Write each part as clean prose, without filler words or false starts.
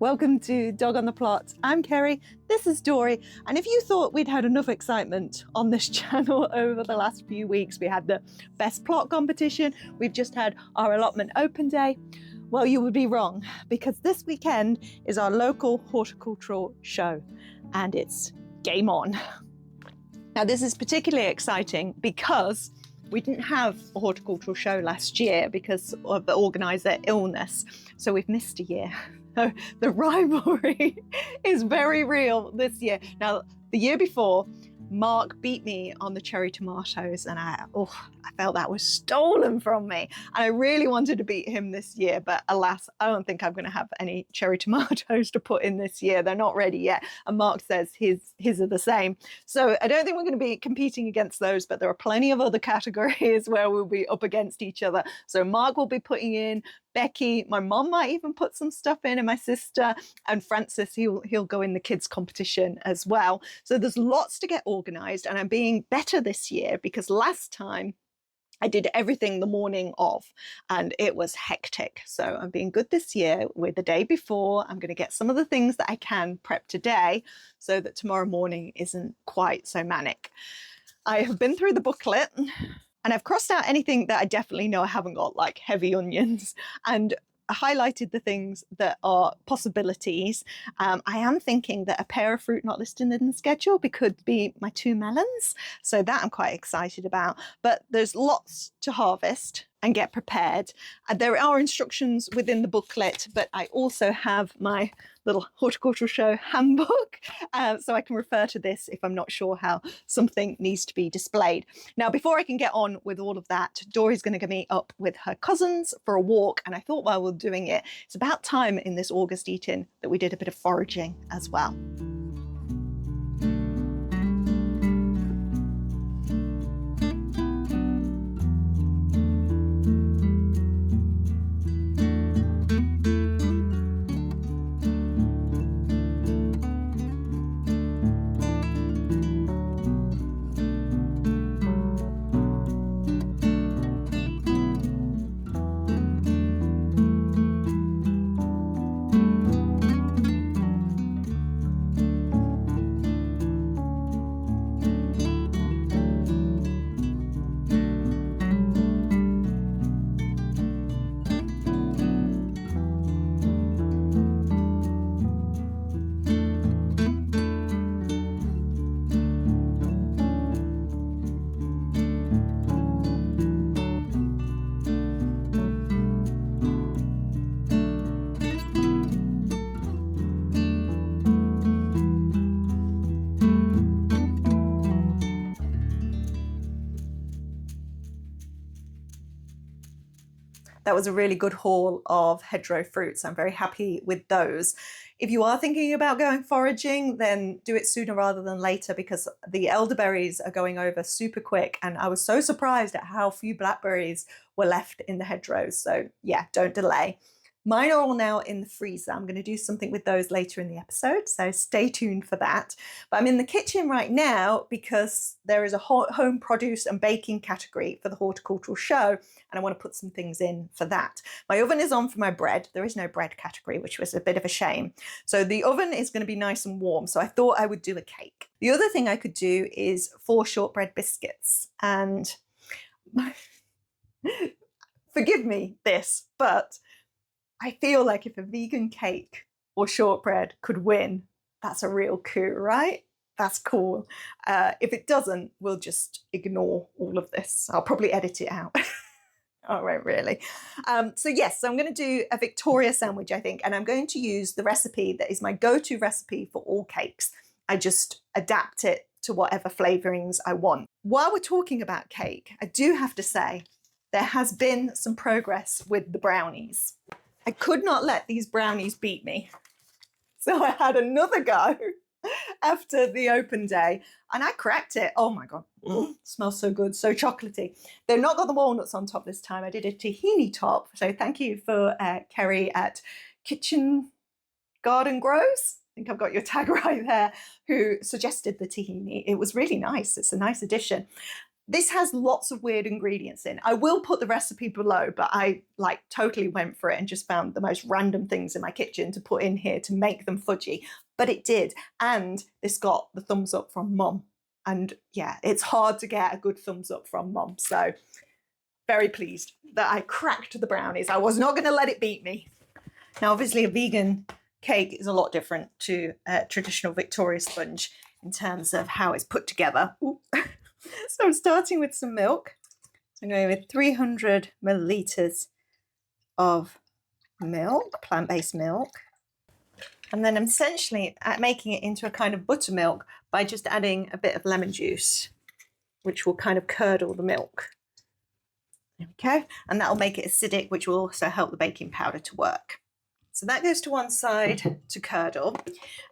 Welcome to Dog on the Plot. I'm Kerry, this is Dory, and if you thought we'd had enough excitement on this channel over the last few weeks, we had the best plot competition, we've just had our allotment open day, well, you would be wrong, because this weekend is our local horticultural show, and it's game on. Now, this is particularly exciting because we didn't have a horticultural show last year because of the organiser illness, so we've missed a year. So the rivalry is very real this year. Now, the year before, Mark beat me on the cherry tomatoes, and I felt that was stolen from me. And I really wanted to beat him this year, but alas, I don't think I'm going to have any cherry tomatoes to put in this year. They're not ready yet. And Mark says his are the same. So I don't think we're going to be competing against those, but there are plenty of other categories where we'll be up against each other. So Mark will be putting in, Becky, my mom might even put some stuff in, and my sister, and Francis, he'll go in the kids competition as well. So there's lots to get organised, and I'm being better this year because last time I did everything the morning of and it was hectic. So I'm being good this year with the day before. I'm going to get some of the things that I can prep today so that tomorrow morning isn't quite so manic. I have been through the booklet, and I've crossed out anything that I definitely know I haven't got, like heavy onions, and highlighted the things that are possibilities. I am thinking that a pear of fruit not listed in the schedule could be my 2 melons. So that I'm quite excited about. But there's lots to harvest and get prepared. There are instructions within the booklet, but I also have my little horticultural show handbook, so I can refer to this if I'm not sure how something needs to be displayed. Now, before I can get on with all of that, Dory's going to get me up with her cousins for a walk, and I thought while we're doing it, it's about time in this August eating that we did a bit of foraging as well. That was a really good haul of hedgerow fruits. I'm very happy with those. If you are thinking about going foraging, then do it sooner rather than later, because the elderberries are going over super quick, and I was so surprised at how few blackberries were left in the hedgerows. So yeah, don't delay. Mine are all now in the freezer. I'm going to do something with those later in the episode, so stay tuned for that. But I'm in the kitchen right now because there is a home produce and baking category for the horticultural show, and I want to put some things in for that. My oven is on for my bread. There is no bread category, which was a bit of a shame. So the oven is going to be nice and warm, so I thought I would do a cake. The other thing I could do is 4 shortbread biscuits, and forgive me this, but I feel like if a vegan cake or shortbread could win, that's a real coup, right? That's cool. If it doesn't, we'll just ignore all of this. I'll probably edit it out. I won't really. So yes, so I'm going to do a Victoria sandwich, I think, and I'm going to use the recipe that is my go-to recipe for all cakes. I just adapt it to whatever flavourings I want. While we're talking about cake, I do have to say there has been some progress with the brownies. I could not let these brownies beat me. So I had another go after the open day, and I cracked it. Oh my God, smells so good, so chocolatey. They've not got the walnuts on top this time. I did a tahini top. So thank you for Kerry at Kitchen Garden Grows. I think I've got your tag right there, who suggested the tahini. It was really nice. It's a nice addition. This has lots of weird ingredients in. I will put the recipe below, but I like totally went for it and just found the most random things in my kitchen to put in here to make them fudgy. But it did. And this got the thumbs up from Mum. And yeah, it's hard to get a good thumbs up from Mum. So very pleased that I cracked the brownies. I was not going to let it beat me. Now, obviously, a vegan cake is a lot different to a traditional Victoria sponge in terms of how it's put together. So I'm starting with some milk. I'm going with 300 milliliters of milk, plant-based milk. And then I'm essentially making it into a kind of buttermilk by just adding a bit of lemon juice, which will kind of curdle the milk. There we go. And that'll make it acidic, which will also help the baking powder to work. So that goes to one side to curdle.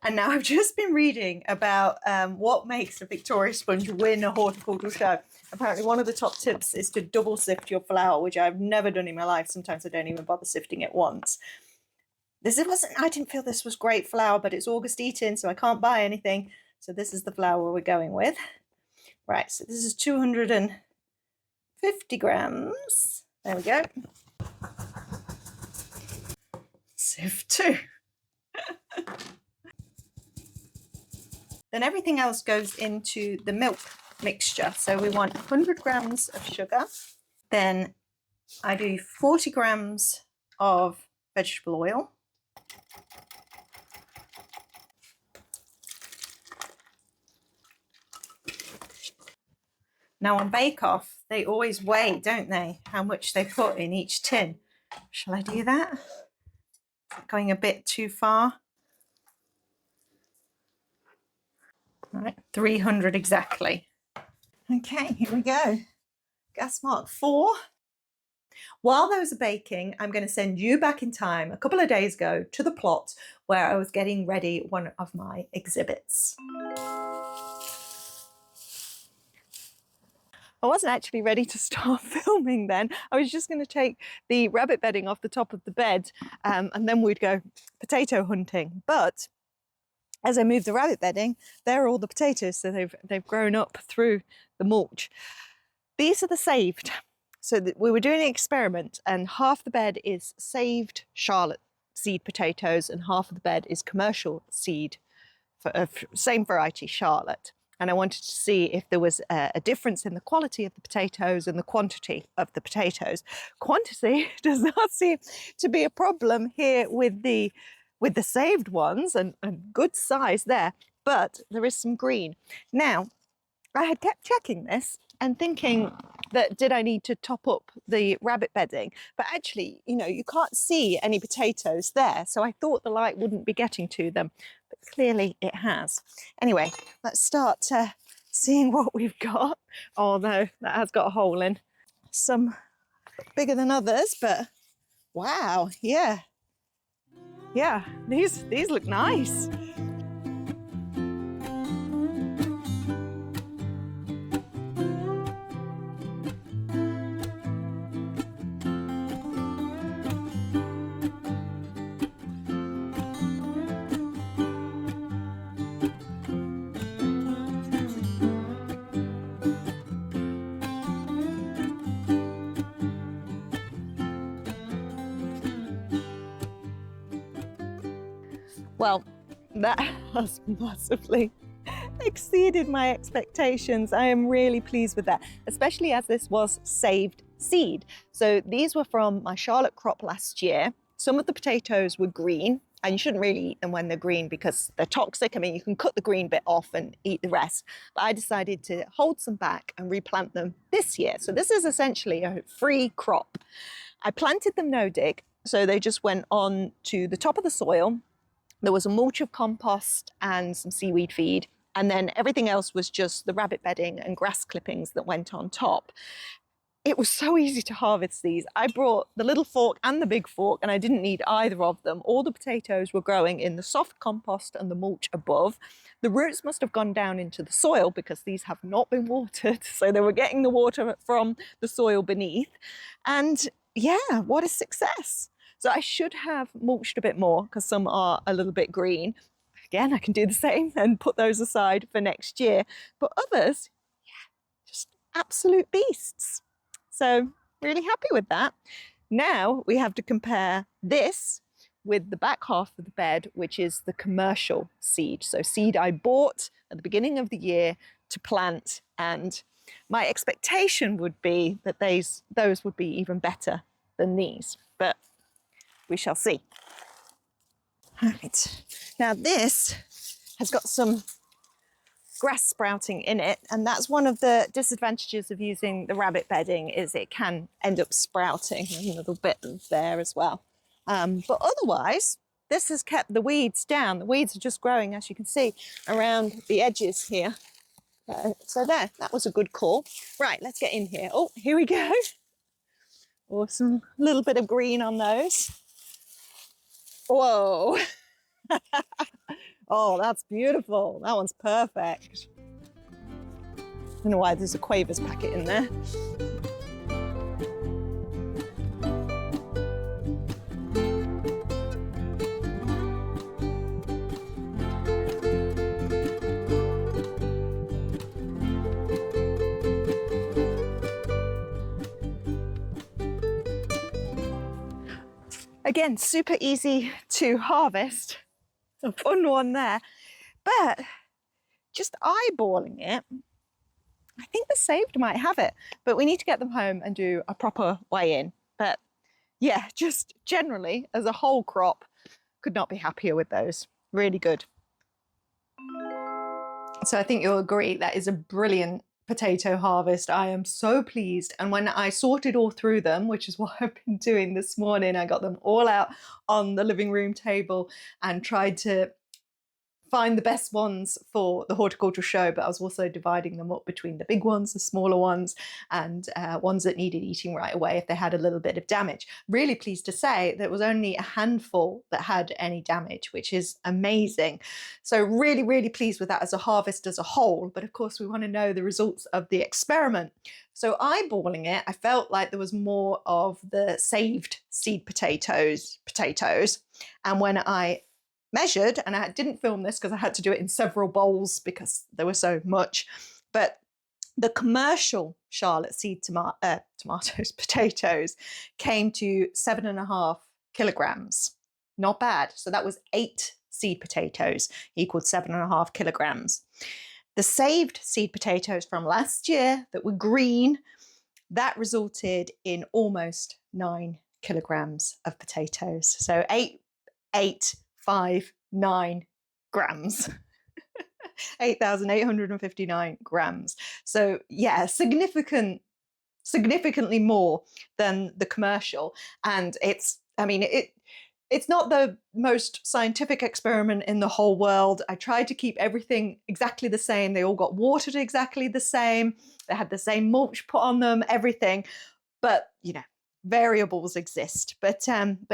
And now I've just been reading about what makes a Victoria sponge win a horticultural show. Apparently one of the top tips is to double sift your flour, which I've never done in my life. Sometimes I don't even bother sifting it once. I didn't feel this was great flour, but it's August eating, so I can't buy anything. So this is the flour we're going with. Right, so this is 250 grams. There we go. Sift 2. Then everything else goes into the milk mixture. So we want 100 grams of sugar. Then I do 40 grams of vegetable oil. Now on Bake Off, they always weigh, don't they, how much they put in each tin. Shall I do that? Going a bit too far. All right, 300 exactly. Okay, here we go. Gas mark 4. While those are baking, I'm going to send you back in time a couple of days ago to the plot where I was getting ready one of my exhibits. I wasn't actually ready to start filming then. I was just going to take the rabbit bedding off the top of the bed and then we'd go potato hunting. But as I moved the rabbit bedding, there are all the potatoes. So they've grown up through the mulch. These are the saved. So we were doing an experiment and half the bed is saved Charlotte seed potatoes and half of the bed is commercial seed, same variety Charlotte. And I wanted to see if there was a difference in the quality of the potatoes and the quantity of the potatoes. Quantity does not seem to be a problem here with the saved ones and good size there, but there is some green. Now, I had kept checking this and thinking that did I need to top up the rabbit bedding? But actually, you know, you can't see any potatoes there. So I thought the light wouldn't be getting to them, but clearly it has. Anyway, let's start seeing what we've got. Although that has got a hole in. Some bigger than others, but wow, yeah. Yeah, these look nice. Well, that has massively exceeded my expectations. I am really pleased with that, especially as this was saved seed. So these were from my Charlotte crop last year. Some of the potatoes were green, and you shouldn't really eat them when they're green because they're toxic. I mean, you can cut the green bit off and eat the rest. But I decided to hold some back and replant them this year. So this is essentially a free crop. I planted them no-dig, so they just went on to the top of the soil. There was a mulch of compost and some seaweed feed, and then everything else was just the rabbit bedding and grass clippings that went on top. It was so easy to harvest these. I brought the little fork and the big fork, and I didn't need either of them. All the potatoes were growing in the soft compost and the mulch above. The roots must have gone down into the soil because these have not been watered, so they were getting the water from the soil beneath. And yeah, what a success. So I should have mulched a bit more because some are a little bit green. Again, I can do the same and put those aside for next year. But others, yeah, just absolute beasts. So really happy with that. Now we have to compare this with the back half of the bed, which is the commercial seed. So seed I bought at the beginning of the year to plant, and my expectation would be that those would be even better than these, but we shall see. Right, now this has got some grass sprouting in it, and that's one of the disadvantages of using the rabbit bedding, is it can end up sprouting. There's a little bit there as well, but otherwise this has kept the weeds down. The weeds are just growing, as you can see, around the edges here. So there, that was a good call. Right, let's get in here. Oh, here we go. Awesome, little bit of green on those. Whoa. Oh, that's beautiful. That one's perfect. I don't know why there's a Quavers packet in there. Again, super easy to harvest. A fun one there. But just eyeballing it, I think the saved might have it, but we need to get them home and do a proper weigh-in. But yeah, just generally as a whole crop, could not be happier with those. Really good. So I think you'll agree that is a brilliant potato harvest. I am so pleased. And when I sorted all through them, which is what I've been doing this morning, I got them all out on the living room table and tried to find the best ones for the horticultural show, but I was also dividing them up between the big ones, the smaller ones, and ones that needed eating right away if they had a little bit of damage. Really pleased to say that it was only a handful that had any damage, which is amazing. So really, really pleased with that as a harvest as a whole. But of course, we want to know the results of the experiment. So eyeballing it, I felt like there was more of the saved seed potatoes. And when I measured, and I didn't film this because I had to do it in several bowls because there was so much, but the commercial Charlotte seed potatoes came to 7.5 kilograms. Not bad. So that was 8 seed potatoes equaled 7.5 kilograms. The saved seed potatoes from last year that were green, that resulted in almost 9 kilograms of potatoes. So 8,859 grams. 8,859 grams. So yeah, significantly more than the commercial. And it's not the most scientific experiment in the whole world. I tried to keep everything exactly the same. They all got watered exactly the same. They had the same mulch put on them, everything. But, variables exist. But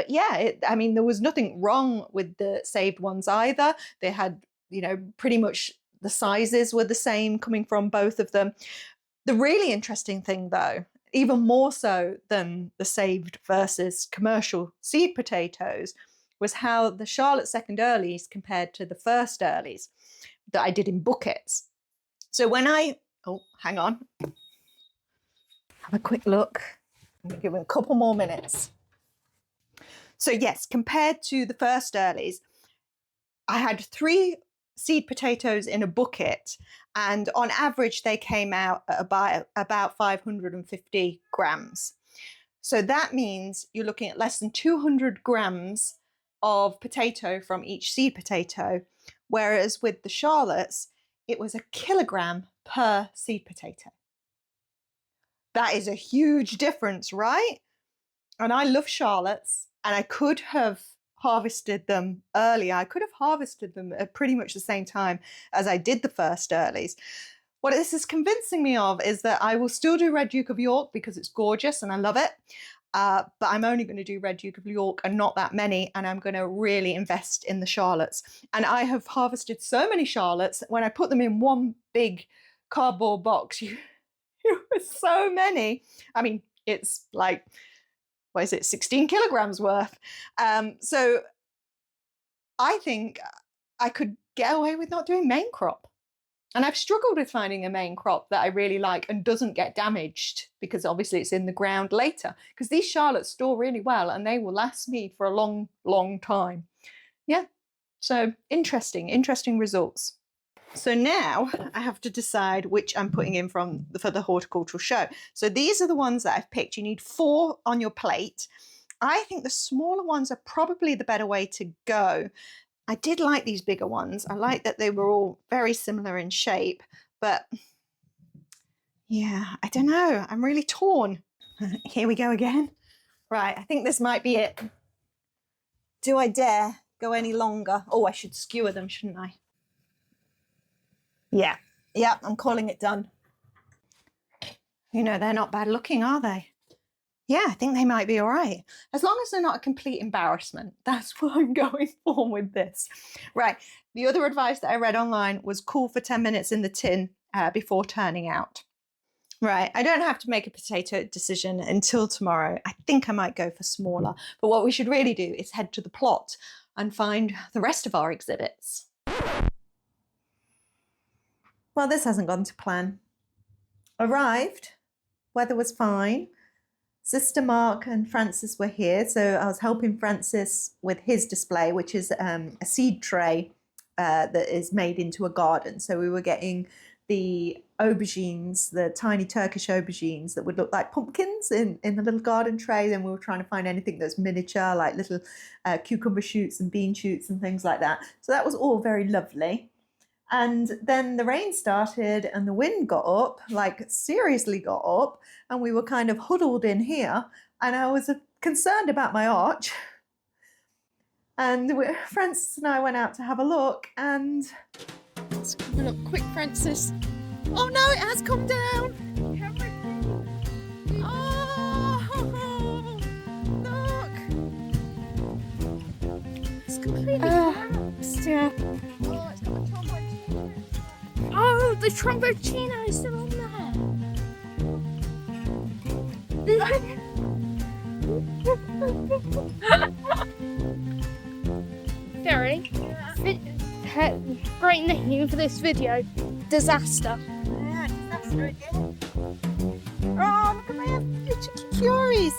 yeah, there was nothing wrong with the saved ones either. They had, pretty much the sizes were the same coming from both of them. The really interesting thing, though, even more so than the saved versus commercial seed potatoes, was how the Charlotte second earlies compared to the first earlies that I did in buckets. So when hang on, have a quick look. I'm going to give it a couple more minutes. So yes, compared to the first earlies, I had 3 seed potatoes in a bucket, and on average they came out at about 550 grams. So that means you're looking at less than 200 grams of potato from each seed potato, whereas with the Charlottes, it was a kilogram per seed potato. That is a huge difference, right? And I love Charlottes, and I could have harvested them earlier. I could have harvested them at pretty much the same time as I did the first earlies. What this is convincing me of is that I will still do Red Duke of York because it's gorgeous and I love it. But I'm only going to do Red Duke of York and not that many, and I'm going to really invest in the Charlottes. And I have harvested so many Charlottes that when I put them in one big cardboard box, it was so many. It's like, 16 kilograms worth. So I think I could get away with not doing main crop. And I've struggled with finding a main crop that I really like and doesn't get damaged, because obviously it's in the ground later. Because these shallots store really well and they will last me for a long, long time. Yeah, so interesting results. So now I have to decide which I'm putting in for the horticultural show. So these are the ones that I've picked. You need 4 on your plate. I think the smaller ones are probably the better way to go. I did like these bigger ones. I like that they were all very similar in shape, but yeah, I don't know. I'm really torn. Here we go again. Right, I think this might be it. Do I dare go any longer? Oh, I should skewer them, shouldn't I? Yeah, I'm calling it done. You know, they're not bad looking, are they? Yeah, I think they might be all right. As long as they're not a complete embarrassment. That's what I'm going for with this. Right, the other advice that I read online was cool for 10 minutes in the tin before turning out. Right, I don't have to make a potato decision until tomorrow. I think I might go for smaller. But what we should really do is head to the plot and find the rest of our exhibits. Well, this hasn't gone to plan. Arrived, weather was fine. Sister Mark and Francis were here, so I was helping Francis with his display, which is a seed tray that is made into a garden. So we were getting the aubergines, the tiny Turkish aubergines that would look like pumpkins in the little garden tray. Then we were trying to find anything that's miniature, like little cucumber shoots and bean shoots and things like that. So that was all very lovely. And then the rain started and the wind got up, like seriously got up, and we were kind of huddled in here. And I was concerned about my arch. And Francis and I went out to have a look, and it's coming up quick, Francis. Oh no, it has come down. Oh, look. It's completely collapsed. Yeah. Oh, it's got a trombone. Oh, the trombone is still on there. Gary, great name for this video. Disaster. Yeah, disaster again. Oh, look at my chicken curies.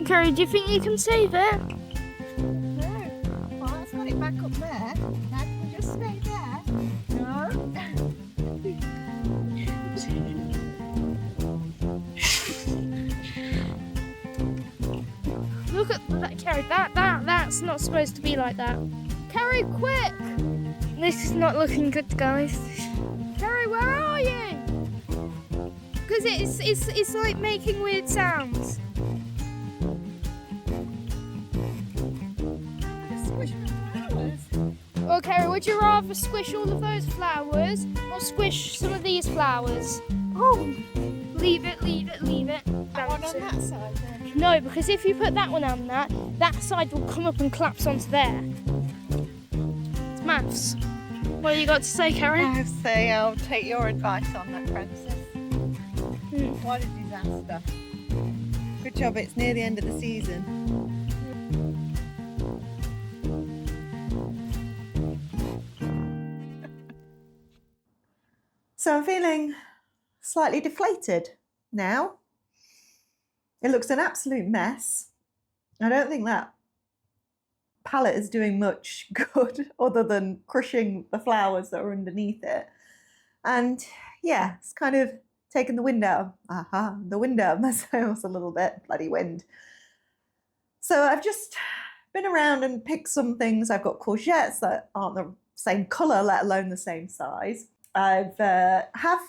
Gary, do you think you can save it? No. Well, let's put it back up there. Now can we just stay there? No. Look at that, Carrie. That's not supposed to be like that. Carrie, quick! This is not looking good, guys. Carrie, where are you? Because it's like making weird sounds. Oh, Carrie, would you rather squish all of those flowers or squish some of these flowers? Oh, leave it. That one on that side then? No, because if you put that one on that side will come up and collapse onto there. It's maths. What have you got to say, Carrie? I say I'll take your advice on that, Francis. What a disaster. Good job, it's near the end of the season. So I'm feeling slightly deflated now. It looks an absolute mess. I don't think that palette is doing much good other than crushing the flowers that are underneath it. And yeah, it's kind of taken the wind out of my sails a little bit. Bloody wind. So I've just been around and picked some things. I've got courgettes that aren't the same colour, let alone the same size. I've have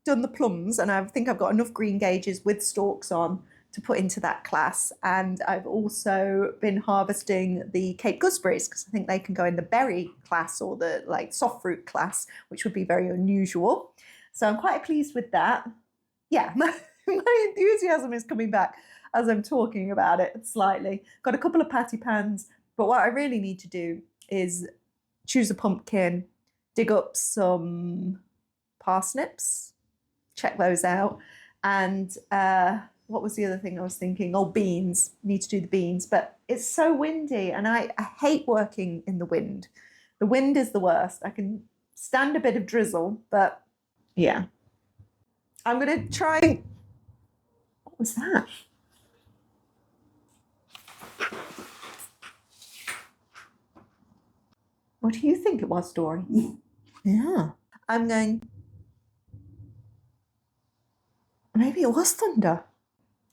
done the plums, and I think I've got enough green gauges with stalks on to put into that class. And I've also been harvesting the Cape gooseberries because I think they can go in the berry class or the like soft fruit class, which would be very unusual. So I'm quite pleased with that. Yeah, my enthusiasm is coming back as I'm talking about it slightly. Got a couple of patty pans, but what I really need to do is choose a pumpkin, dig up some parsnips, check those out, and what was the other thing I was thinking? Oh, beans. Need to do the beans, but it's so windy and I hate working in the wind. The wind is the worst. I can stand a bit of drizzle, but yeah. I'm going to try. What was that? What do you think it was, Dory? Yeah. I'm going. Maybe it was thunder.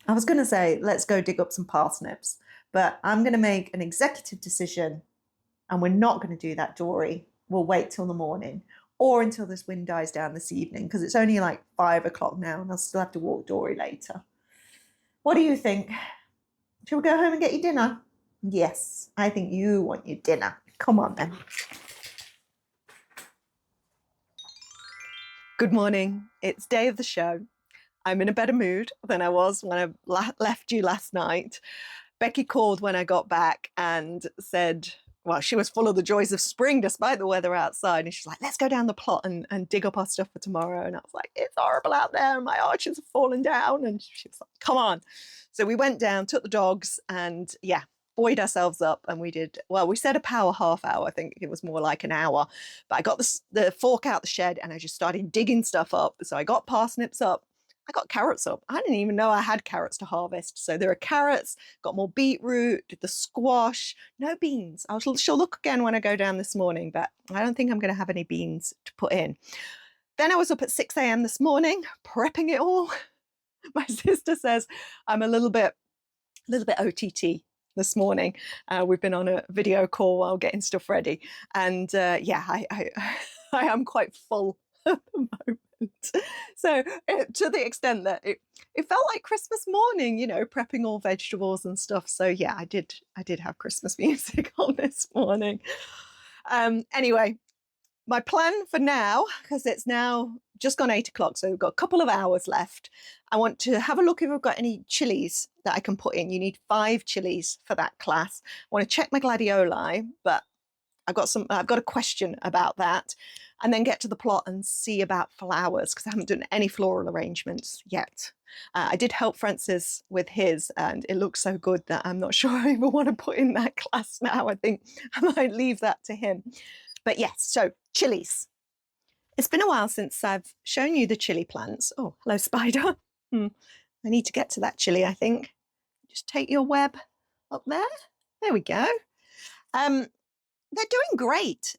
I was going to say, let's go dig up some parsnips, but I'm going to make an executive decision, and we're not going to do that, Dory. We'll wait till the morning or until this wind dies down this evening, because it's only like 5 o'clock now and I'll still have to walk Dory later. What do you think? Shall we go home and get your dinner? Yes, I think you want your dinner. Come on then. Good morning. It's day of the show. I'm in a better mood than I was when I left you last night. Becky called when I got back and said, well, she was full of the joys of spring despite the weather outside. And she's like, let's go down the plot and dig up our stuff for tomorrow. And I was like, it's horrible out there. My arches have fallen down. And she was like, come on. So we went down, took the dogs, and yeah, buoyed ourselves up. And we did, well, we said a power half hour. I think it was more like an hour. But I got the fork out the shed and I just started digging stuff up. So I got parsnips up. I got carrots up. I didn't even know I had carrots to harvest. So there are carrots, got more beetroot, did the squash, no beans. She'll look again when I go down this morning, but I don't think I'm going to have any beans to put in. Then I was up at 6 a.m. this morning, prepping it all. My sister says I'm a little bit OTT this morning. We've been on a video call while getting stuff ready. And yeah, I am quite full at the moment. So to the extent that it felt like Christmas morning, you know, prepping all vegetables and stuff. So yeah, I did have Christmas music on this morning. Anyway, my plan for now, because it's now just gone 8 o'clock, so we've got a couple of hours left. I want to have a look if I've got any chilies that I can put in. You need 5 chilies for that class. I want to check my gladioli, but I've got a question about that, and then get to the plot and see about flowers, because I haven't done any floral arrangements yet. I did help Francis with his, and it looks so good that I'm not sure I even want to put in that class now. I think I might leave that to him. But yes, so chilies. It's been a while since I've shown you the chili plants. Oh, hello, spider. I need to get to that chili, I think. Just take your web up there. There we go. They're doing great.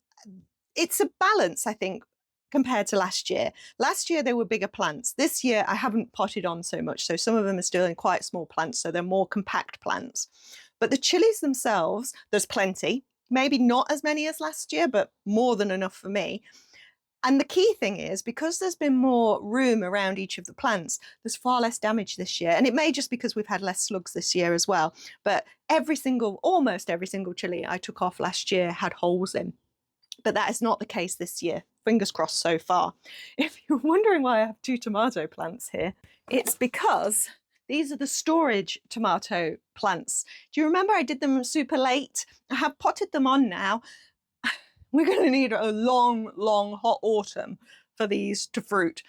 It's a balance, I think, compared to last year. Last year, they were bigger plants. This year, I haven't potted on so much. So some of them are still in quite small plants. So they're more compact plants. But the chilies themselves, there's plenty. Maybe not as many as last year, but more than enough for me. And the key thing is, because there's been more room around each of the plants, there's far less damage this year. And it may just because we've had less slugs this year as well. But almost every single chili I took off last year had holes in. But that is not the case this year. Fingers crossed so far. If you're wondering why I have 2 tomato plants here, it's because these are the storage tomato plants. Do you remember I did them super late? I have potted them on now. We're going to need a long, long hot autumn for these to fruit.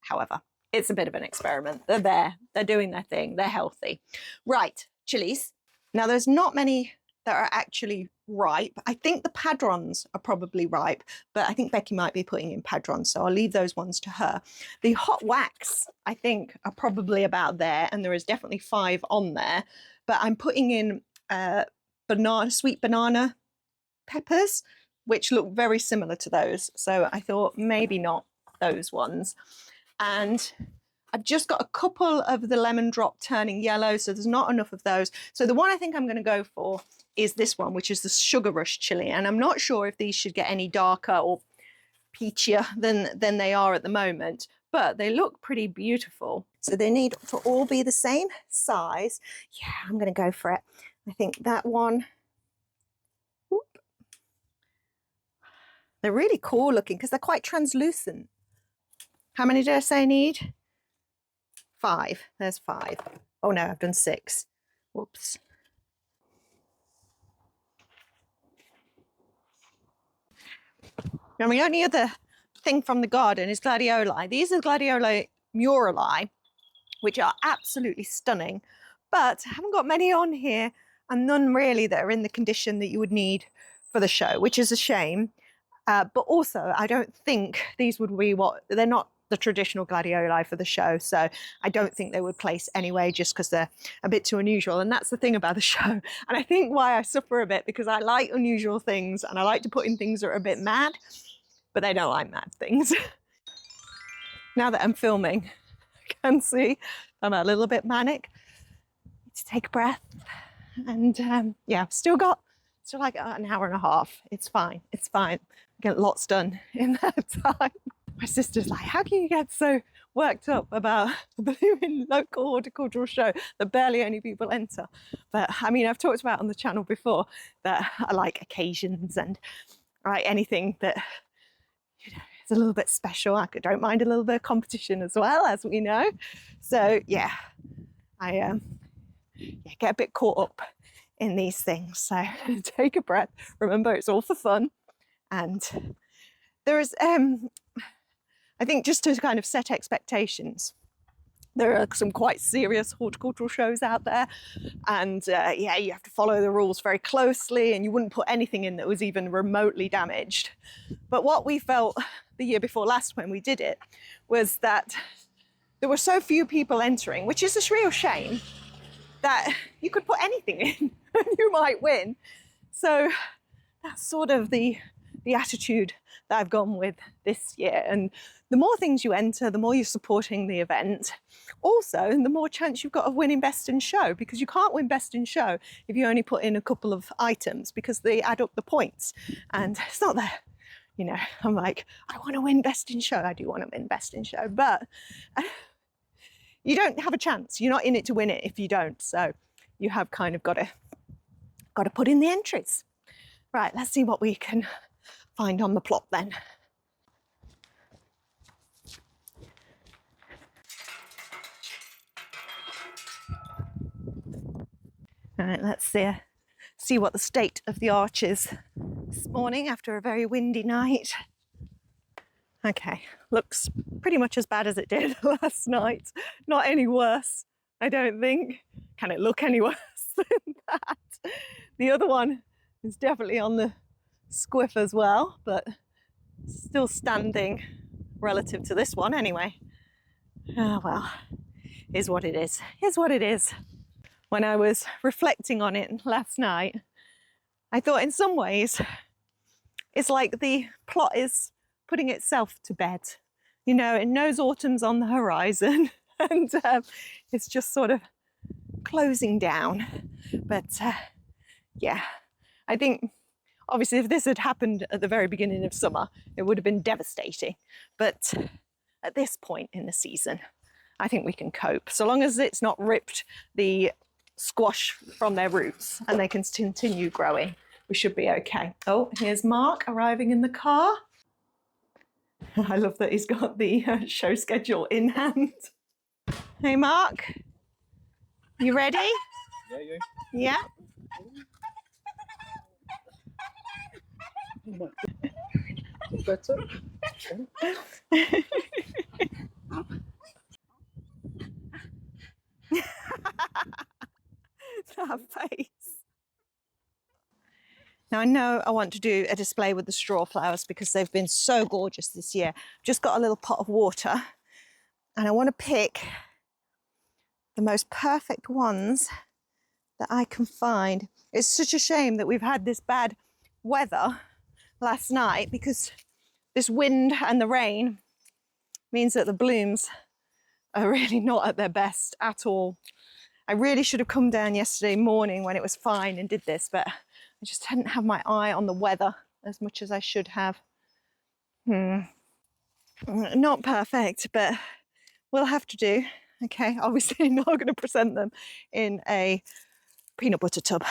However, it's a bit of an experiment. They're there. They're doing their thing. They're healthy. Right, chilies. Now, there's not many that are actually ripe. I think the padrons are probably ripe, but I think Becky might be putting in padrons, so I'll leave those ones to her. The hot wax, I think, are probably about there, and there is definitely 5 on there, but I'm putting in sweet banana peppers, which look very similar to those. So I thought maybe not those ones. And I've just got a couple of the lemon drop turning yellow, so there's not enough of those. So the one I think I'm going to go for is this one, which is the Sugar Rush chili. And I'm not sure if these should get any darker or peachier than they are at the moment, but they look pretty beautiful. So they need to all be the same size. Yeah, I'm going to go for it. I think that one. They're really cool looking because they're quite translucent. How many did I say I need? 5. There's 5. Oh no, I've done 6. Whoops. Now, the only other thing from the garden is gladioli. These are gladioli murali, which are absolutely stunning, but I haven't got many on here and none really that are in the condition that you would need for the show, which is a shame. But also, I don't think these would be they're not the traditional gladioli for the show. So I don't think they would place anyway, just because they're a bit too unusual. And that's the thing about the show. And I think why I suffer a bit, because I like unusual things and I like to put in things that are a bit mad, but they don't like mad things. Now that I'm filming, I can see I'm a little bit manic. To take a breath. And yeah, still like an hour and a half. It's fine. It's fine. Get lots done in that time. My sister's like, how can you get so worked up about a blooming local horticultural show that barely any people enter? But I mean, I've talked about on the channel before that I like occasions and I like anything that, you know, is a little bit special. I don't mind a little bit of competition as well, as we know. So yeah, I get a bit caught up in these things. So take a breath. Remember, it's all for fun. And there is, I think, just to kind of set expectations, there are some quite serious horticultural shows out there. And yeah, you have to follow the rules very closely and you wouldn't put anything in that was even remotely damaged. But what we felt the year before last when we did it was that there were so few people entering, which is a real shame, that you could put anything in and you might win. So that's sort of the attitude that I've gone with this year. And the more things you enter, the more you're supporting the event. Also, the more chance you've got of winning Best in Show, because you can't win Best in Show if you only put in a couple of items, because they add up the points. And it's not that, you know, I'm like, I want to win Best in Show. I do want to win Best in Show, but you don't have a chance. You're not in it to win it if you don't. So you have kind of got to put in the entries. Right, let's see what we can find on the plot then. All right, let's see what the state of the arch is this morning after a very windy night. Okay, looks pretty much as bad as it did last night. Not any worse, I don't think. Can it look any worse than that? The other one is definitely on the squiff as well, but still standing relative to this one anyway. Ah, well, is what it is. Is what it is. When I was reflecting on it last night, I thought in some ways it's like the plot is putting itself to bed. You know, it knows autumn's on the horizon and it's just sort of closing down. But yeah, I think obviously if this had happened at the very beginning of summer, it would have been devastating. But at this point in the season, I think we can cope. So long as it's not ripped the squash from their roots and they can continue growing, we should be okay. Oh, here's Mark arriving in the car. I love that he's got the show schedule in hand. Hey Mark, you ready? Yeah, you. Yeah. Better. That face. Now I know I want to do a display with the straw flowers because they've been so gorgeous this year. Just got a little pot of water and I want to pick the most perfect ones that I can find. It's such a shame that we've had this bad weather last night because this wind and the rain means that the blooms are really not at their best at all. I really should have come down yesterday morning when it was fine and did this, but I just hadn't had my eye on the weather as much as I should have. Not perfect, but we'll have to do. Okay, obviously not going to present them in a peanut butter tub.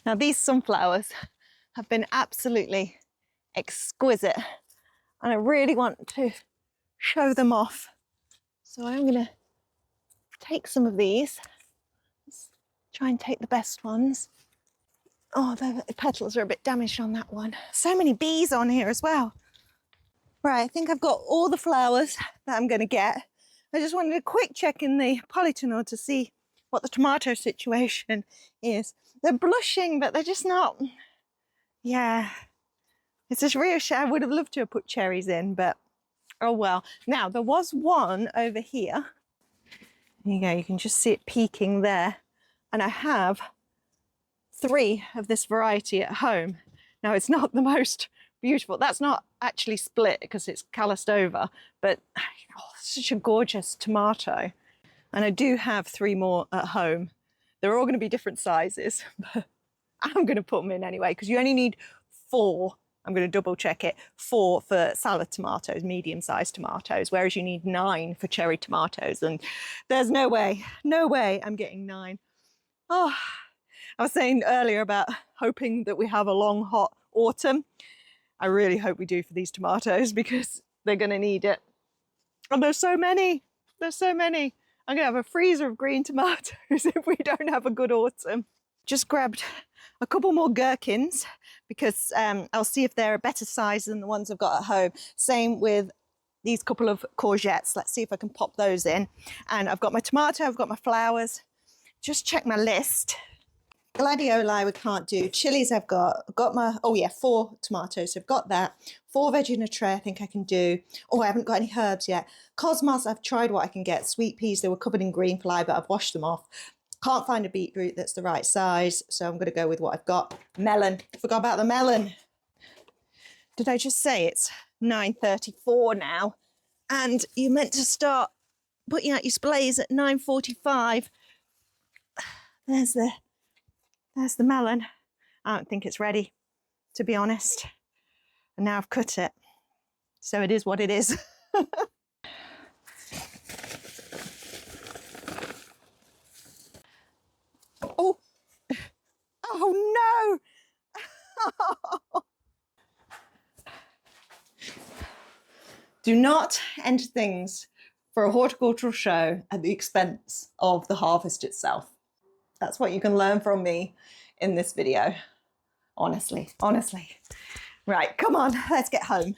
Now these sunflowers have been absolutely exquisite and I really want to show them off. So I'm going to take some of these. Let's try and take the best ones. Oh, the petals are a bit damaged on that one. So many bees on here as well. Right, I think I've got all the flowers that I'm going to get. I just wanted a quick check in the polytunnel to see what the tomato situation is. They're blushing, but they're just not, yeah, It's a real shame. I would have loved to have put cherries in, but oh well. Now, there was one over here. There you go, you can just see it peeking there. And I have 3 of this variety at home. Now, it's not the most beautiful. That's not actually split because it's calloused over, but oh, such a gorgeous tomato. And I do have 3 more at home. They're all going to be different sizes, but I'm going to put them in anyway because you only need 4. I'm going to double check it. 4 for salad tomatoes, medium-sized tomatoes, whereas you need 9 for cherry tomatoes. And there's no way I'm getting 9. Oh, I was saying earlier about hoping that we have a long, hot autumn. I really hope we do for these tomatoes because they're going to need it. And there's so many. There's so many. I'm going to have a freezer of green tomatoes if we don't have a good autumn. Just grabbed a couple more gherkins because I'll see if they're a better size than the ones I've got at home. Same with these couple of courgettes. Let's see if I can pop those in. And I've got my tomato, I've got my flowers. Just check my list. Gladioli we can't do. Chilies I've got my, oh yeah, 4 tomatoes. So I've got that. 4 veg in a tray I think I can do. Oh, I haven't got any herbs yet. Cosmos, I've tried what I can get. Sweet peas, they were covered in green fly, but I've washed them off. Can't find a beetroot that's the right size, so I'm going to go with what I've got. Melon. Forgot about the melon. Did I just say it's 9:34 now? And you're meant to start putting out your splays at 9:45. There's the melon. I don't think it's ready, to be honest. And now I've cut it. So it is what it is. Oh, oh no! Do not enter things for a horticultural show at the expense of the harvest itself. That's what you can learn from me in this video. Honestly. Right, come on, let's get home.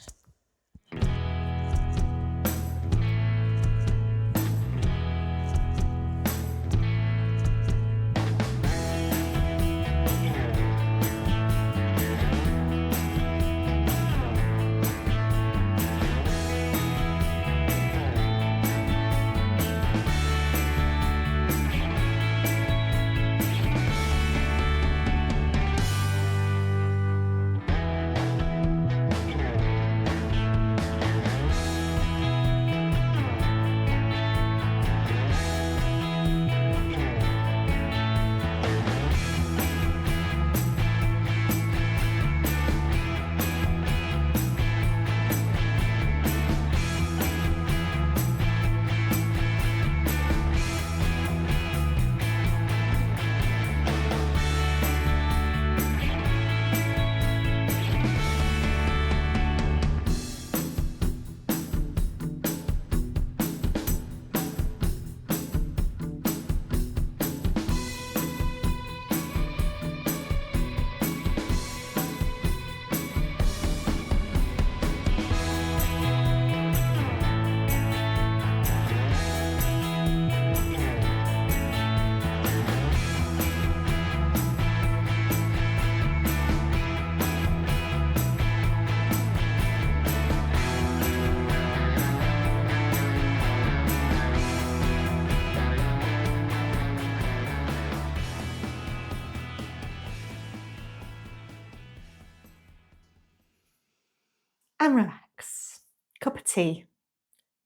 And relax. Cup of tea.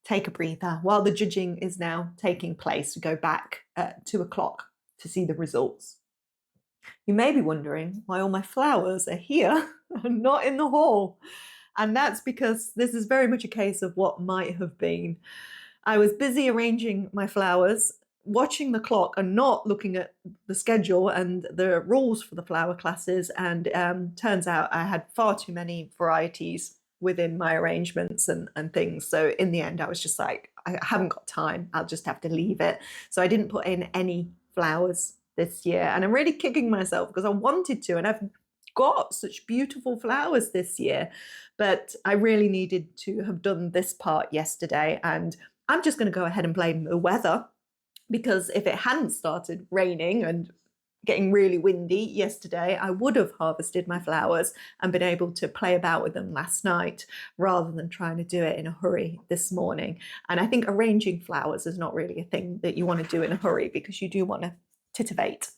Take a breather while the judging is now taking place. We go back at 2 o'clock to see the results. You may be wondering why all my flowers are here and not in the hall. And that's because this is very much a case of what might have been. I was busy arranging my flowers, watching the clock and not looking at the schedule and the rules for the flower classes. And turns out I had far too many varieties within my arrangements and things. So in the end, I was just like, I haven't got time. I'll just have to leave it. So I didn't put in any flowers this year. And I'm really kicking myself because I wanted to. And I've got such beautiful flowers this year. But I really needed to have done this part yesterday. And I'm just going to go ahead and blame the weather. Because if it hadn't started raining and getting really windy yesterday, I would have harvested my flowers and been able to play about with them last night rather than trying to do it in a hurry this morning. And I think arranging flowers is not really a thing that you want to do in a hurry because you do want to titivate.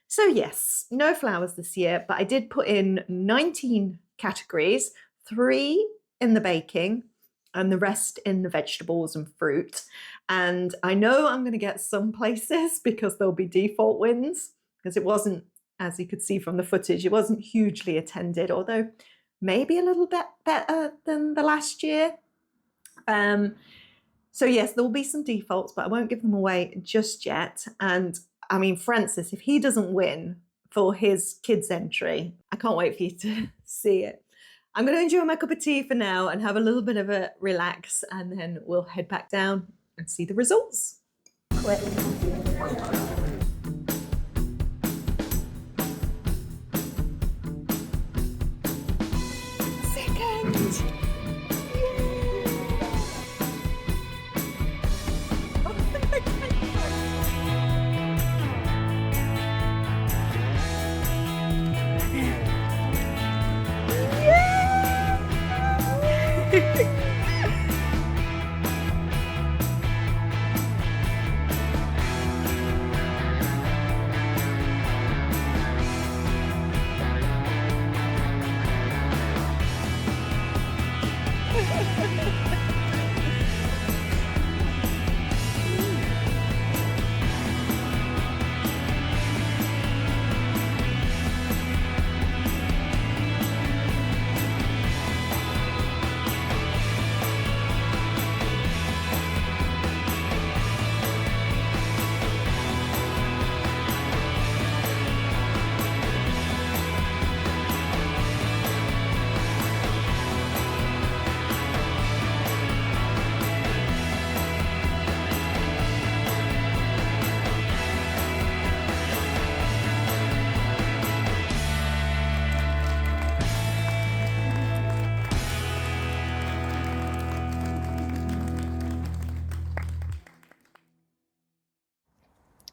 So yes, no flowers this year, but I did put in 19 categories, 3 in the baking and the rest in the vegetables and fruit. And I know I'm going to get some places because there'll be default wins, because it wasn't, as you could see from the footage, it wasn't hugely attended, although maybe a little bit better than the last year. So yes, there will be some defaults, but I won't give them away just yet. And I mean, Francis, if he doesn't win for his kids entry, I can't wait for you to see it. I'm going to enjoy my cup of tea for now and have a little bit of a relax, and then we'll head back down and see the results. Quick. Second.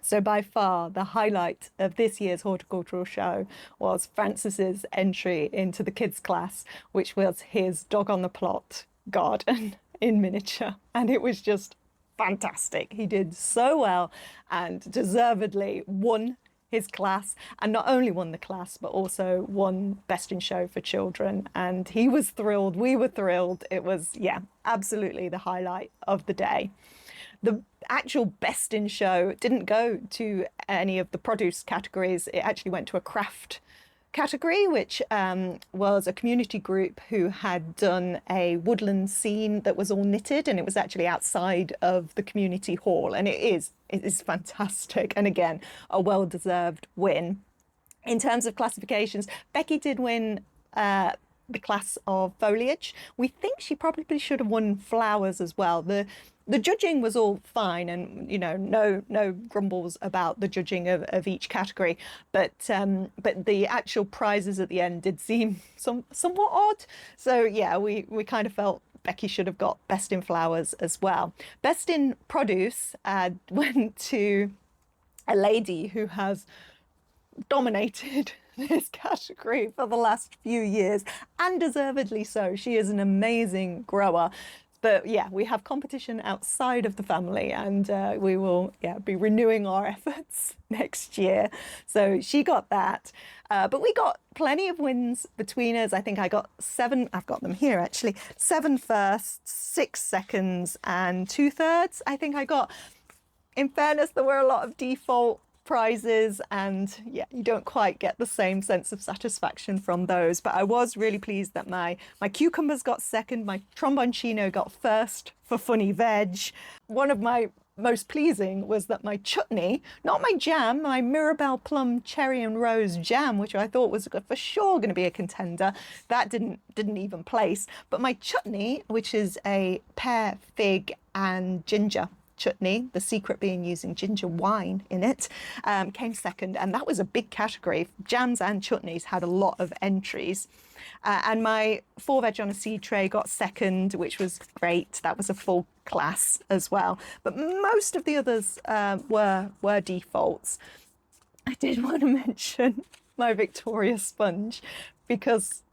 So by far the highlight of this year's horticultural show was Francis's entry into the kids class, which was his dog on the plot garden in miniature. And it was just fantastic. He did so well and deservedly won his class, and not only won the class, but also won Best in Show for Children. And he was thrilled. We were thrilled. It was, yeah, absolutely the highlight of the day. The actual Best in Show didn't go to any of the produce categories. It actually went to a craft category, which was a community group who had done a woodland scene that was all knitted, and it was actually outside of the community hall. And it is fantastic. And again, a well-deserved win. In terms of classifications, Becky did win the class of foliage. We think she probably should have won flowers as well. The judging was all fine, and no grumbles about the judging of each category, but the actual prizes at the end did seem somewhat odd. So yeah, we kind of felt Becky should have got Best in Flowers as well. Best in Produce went to a lady who has dominated this category for the last few years, and deservedly so. She is an amazing grower. But yeah, we have competition outside of the family, and we will be renewing our efforts next year. So she got that. But we got plenty of wins between us. I think I got 7, I've got them here actually, 7 firsts, 6 seconds and 2 thirds. I think I got. In fairness, there were a lot of default prizes, and yeah, you don't quite get the same sense of satisfaction from those. But I was really pleased that my cucumbers got second, my tromboncino got first for funny veg. One of my most pleasing was that my chutney, not my jam, my Mirabelle plum cherry and rose jam, which I thought was for sure going to be a contender, that didn't even place. But my chutney, which is a pear, fig and ginger chutney, the secret being using ginger wine in it, came second, and that was a big category. Jams and chutneys had a lot of entries, and my 4 veg on a seed tray got second, which was great. That was a full class as well, but most of the others were defaults. I did want to mention my Victoria sponge because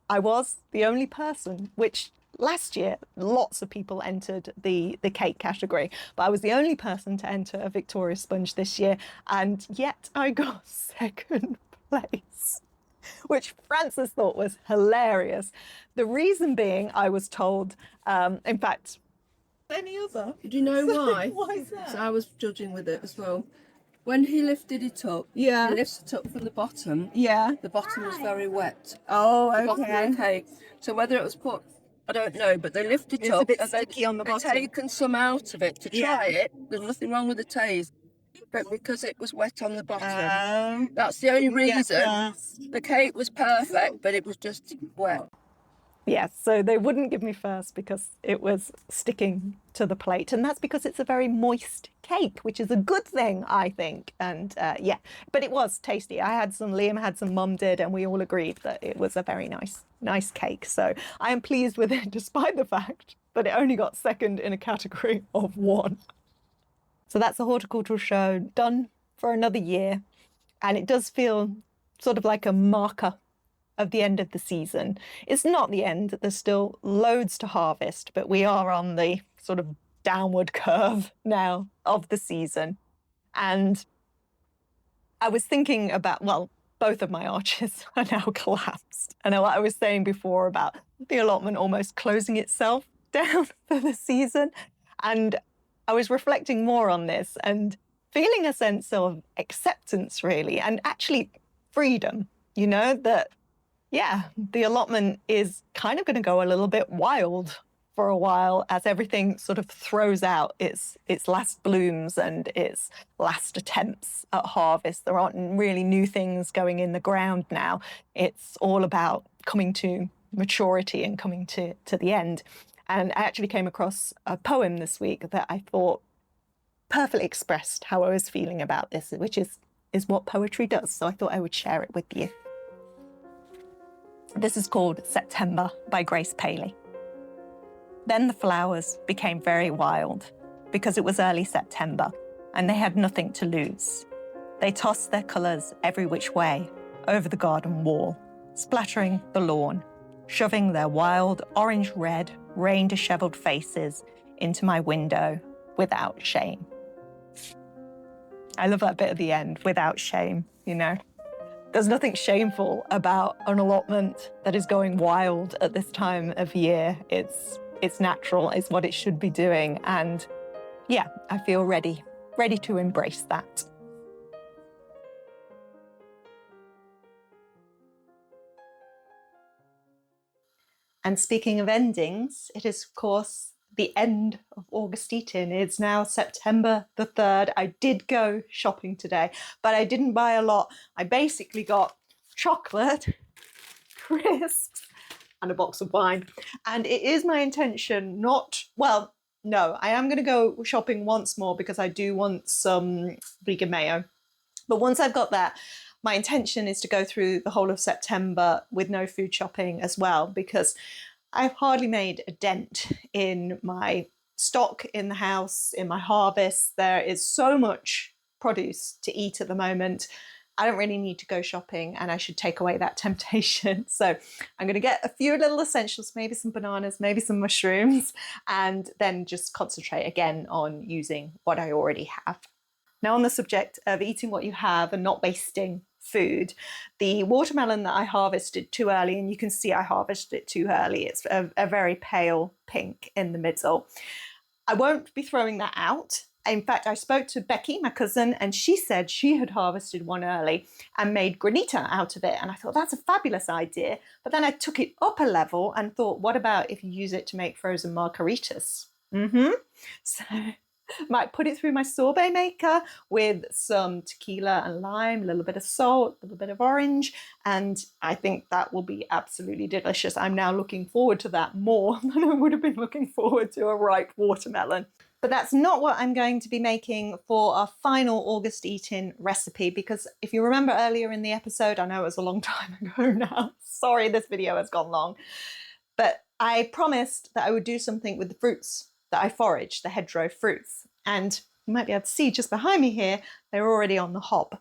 I was the only person, which last year lots of people entered the cake category, but I was the only person to enter a Victoria sponge this year, and yet I got second place, which Frances thought was hilarious. The reason being, I was told, in fact, any other. Do you know why? Why is that? So I was judging with it as well. When he lifted it up, Yeah. he lifts it up from the bottom. Yeah. The bottom was very wet. Oh, The bottom of okay. the cake. So whether it was put, I don't know, but they lifted it It's up a bit and sticky on the they'd bottom. taken some out of it to Yeah. try it. There's nothing wrong with the taste, but because it was wet on the bottom, Um, that's the only reason. yes. The cake was perfect, but it was just wet. Yes, so they wouldn't give me first because it was sticking to the plate. And that's because it's a very moist cake, which is a good thing, I think. And yeah, but it was tasty. I had some, Liam had some, Mum did, and we all agreed that it was a very nice cake. So I am pleased with it, despite the fact that it only got second in a category of 1. So that's the horticultural show done for another year. And it does feel sort of like a marker of the end of the season. It's not the end, there's still loads to harvest, but we are on the sort of downward curve now of the season. And I was thinking about, well, both of my arches are now collapsed. And what I was saying before about the allotment almost closing itself down for the season. And I was reflecting more on this and feeling a sense of acceptance, really, and actually freedom, you know, that yeah, the allotment is kind of going to go a little bit wild for a while as everything sort of throws out its last blooms and its last attempts at harvest. There aren't really new things going in the ground now. It's all about coming to maturity and coming to the end. And I actually came across a poem this week that I thought perfectly expressed how I was feeling about this, which is what poetry does. So I thought I would share it with you. This is called September by Grace Paley. Then the flowers became very wild because it was early September and they had nothing to lose. They tossed their colours every which way over the garden wall, splattering the lawn, shoving their wild orange-red, rain-dishevelled faces into my window without shame. I love that bit at the end, without shame, you know. There's nothing shameful about an allotment that is going wild at this time of year. It's natural, it's what it should be doing. And yeah, I feel ready to embrace that. And speaking of endings, it is of course the end of August eating. It's now September the 3rd. I did go shopping today, but I didn't buy a lot. I basically got chocolate, crisps, and a box of wine. And it is my intention no, I am going to go shopping once more because I do want some vegan mayo. But once I've got that, my intention is to go through the whole of September with no food shopping as well, because I've hardly made a dent in my stock in the house, in my harvest. There is so much produce to eat at the moment. I don't really need to go shopping and I should take away that temptation. So I'm going to get a few little essentials, maybe some bananas, maybe some mushrooms, and then just concentrate again on using what I already have. Now, on the subject of eating what you have and not wasting food, the watermelon that I harvested too early, and you can see I harvested it too early, it's a very pale pink in the middle. I won't be throwing that out. In fact, I spoke to Becky, my cousin, and she said she had harvested one early and made granita out of it. And I thought, that's a fabulous idea. But then I took it up a level and thought, what about if you use it to make frozen margaritas? So might put it through my sorbet maker with some tequila and lime, a little bit of salt, a little bit of orange, and I think that will be absolutely delicious. I'm now looking forward to that more than I would have been looking forward to a ripe watermelon. But that's not what I'm going to be making for our final August eating recipe, because if you remember earlier in the episode, I know it was a long time ago now, sorry this video has gone long, but I promised that I would do something with the fruits that I foraged, the hedgerow fruits. And you might be able to see just behind me here, they're already on the hob.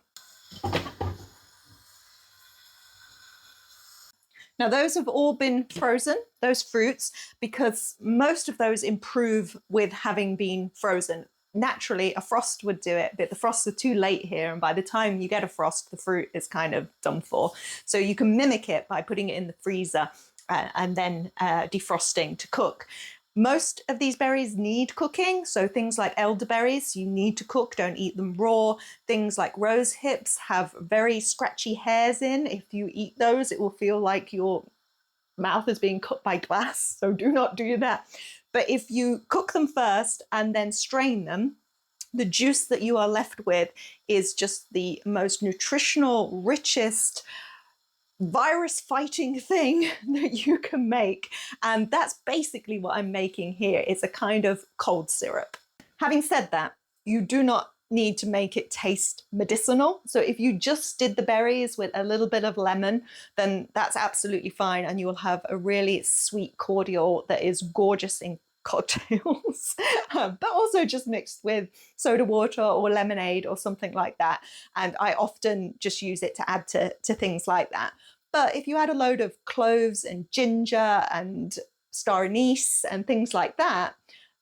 Now, those have all been frozen, those fruits, because most of those improve with having been frozen. Naturally, a frost would do it, but the frosts are too late here. And by the time you get a frost, the fruit is kind of done for. So you can mimic it by putting it in the freezer and then defrosting to cook. Most of these berries need cooking. So things like elderberries, you need to cook, don't eat them raw. Things like rose hips have very scratchy hairs in. If you eat those, it will feel like your mouth is being cut by glass. So do not do that. But if you cook them first and then strain them, the juice that you are left with is just the most nutritional, richest, virus-fighting thing that you can make. And that's basically what I'm making here. It's a kind of cold syrup. Having said that, you do not need to make it taste medicinal. So if you just did the berries with a little bit of lemon, then that's absolutely fine. And you will have a really sweet cordial that is gorgeous in cocktails, but also just mixed with soda water or lemonade or something like that. And I often just use it to add to things like that. But if you add a load of cloves and ginger and star anise and things like that,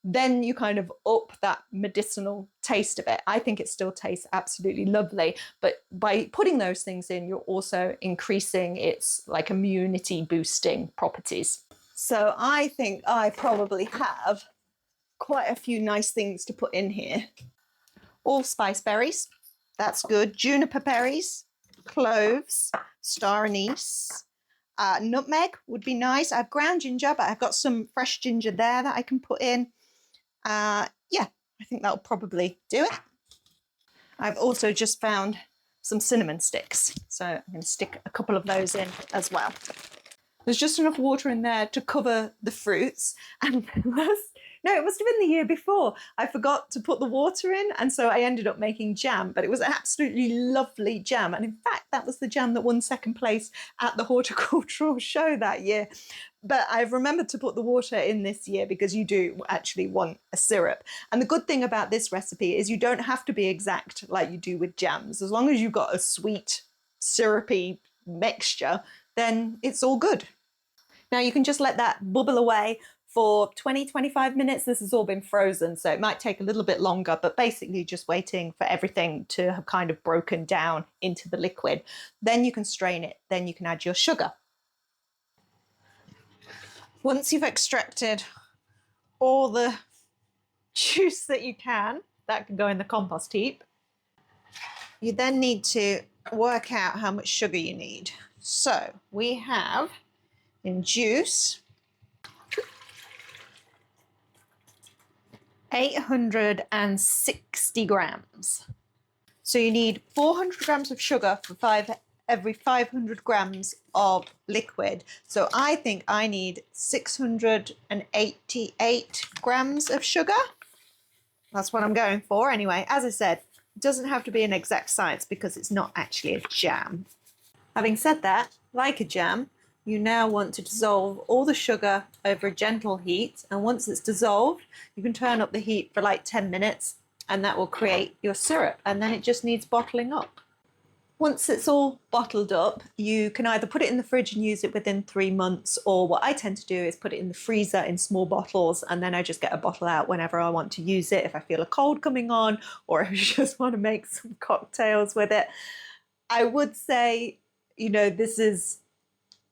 then you kind of up that medicinal taste of it. I think it still tastes absolutely lovely, but by putting those things in, you're also increasing its like immunity boosting properties. So I think I probably have quite a few nice things to put in here. Allspice berries, that's good. Juniper berries, cloves, star anise, nutmeg would be nice. I have ground ginger, but I've got some fresh ginger there that I can put in. Yeah, I think that'll probably do it. I've also just found some cinnamon sticks, so I'm going to stick a couple of those in as well. There's just enough water in there to cover the fruits. And no, it must have been the year before. I forgot to put the water in, and so I ended up making jam, but it was absolutely lovely jam. And in fact, that was the jam that won second place at the horticultural show that year. But I've remembered to put the water in this year because you do actually want a syrup. And the good thing about this recipe is you don't have to be exact like you do with jams. As long as you've got a sweet, syrupy mixture, then it's all good. Now you can just let that bubble away for 20-25 minutes. This has all been frozen, so it might take a little bit longer, but basically just waiting for everything to have kind of broken down into the liquid. Then you can strain it, then you can add your sugar. Once you've extracted all the juice that you can, that can go in the compost heap, you then need to work out how much sugar you need. So we have in juice 860 grams. So you need 400 grams of sugar for every 500 grams of liquid. So I think I need 688 grams of sugar. That's what I'm going for anyway. As I said, it doesn't have to be an exact science because it's not actually a jam. Having said that, like a jam, you now want to dissolve all the sugar over a gentle heat. And once it's dissolved, you can turn up the heat for like 10 minutes and that will create your syrup. And then it just needs bottling up. Once it's all bottled up, you can either put it in the fridge and use it within 3 months, or what I tend to do is put it in the freezer in small bottles, and then I just get a bottle out whenever I want to use it, if I feel a cold coming on, or if I just want to make some cocktails with it. I would say, this is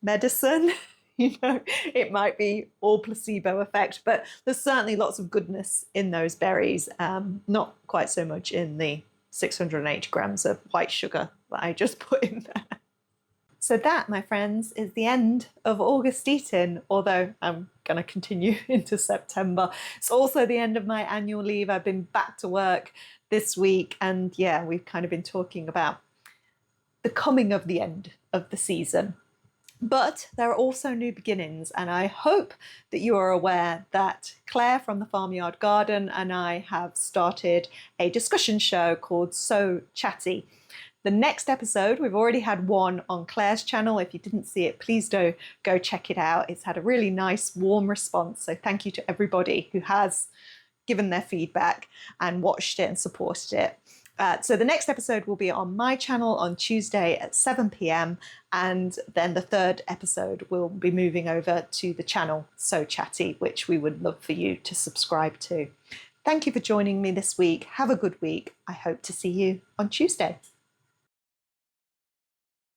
medicine. It might be all placebo effect, but there's certainly lots of goodness in those berries, not quite so much in the 680 grams of white sugar that I just put in there. So that, my friends, is the end of August eating, although I'm going to continue into September. It's also the end of my annual leave. I've been back to work this week, and yeah, we've kind of been talking about the coming of the end of the season. But there are also new beginnings, and I hope that you are aware that Claire from the Farmyard Garden and I have started a discussion show called So Chatty. The next episode, we've already had one on Claire's channel. If you didn't see it, please do go check it out. It's had a really nice, warm response. So thank you to everybody who has given their feedback and watched it and supported it. So the next episode will be on my channel on Tuesday at 7 p.m. And then the third episode will be moving over to the channel So Chatty, which we would love for you to subscribe to. Thank you for joining me this week. Have a good week. I hope to see you on Tuesday.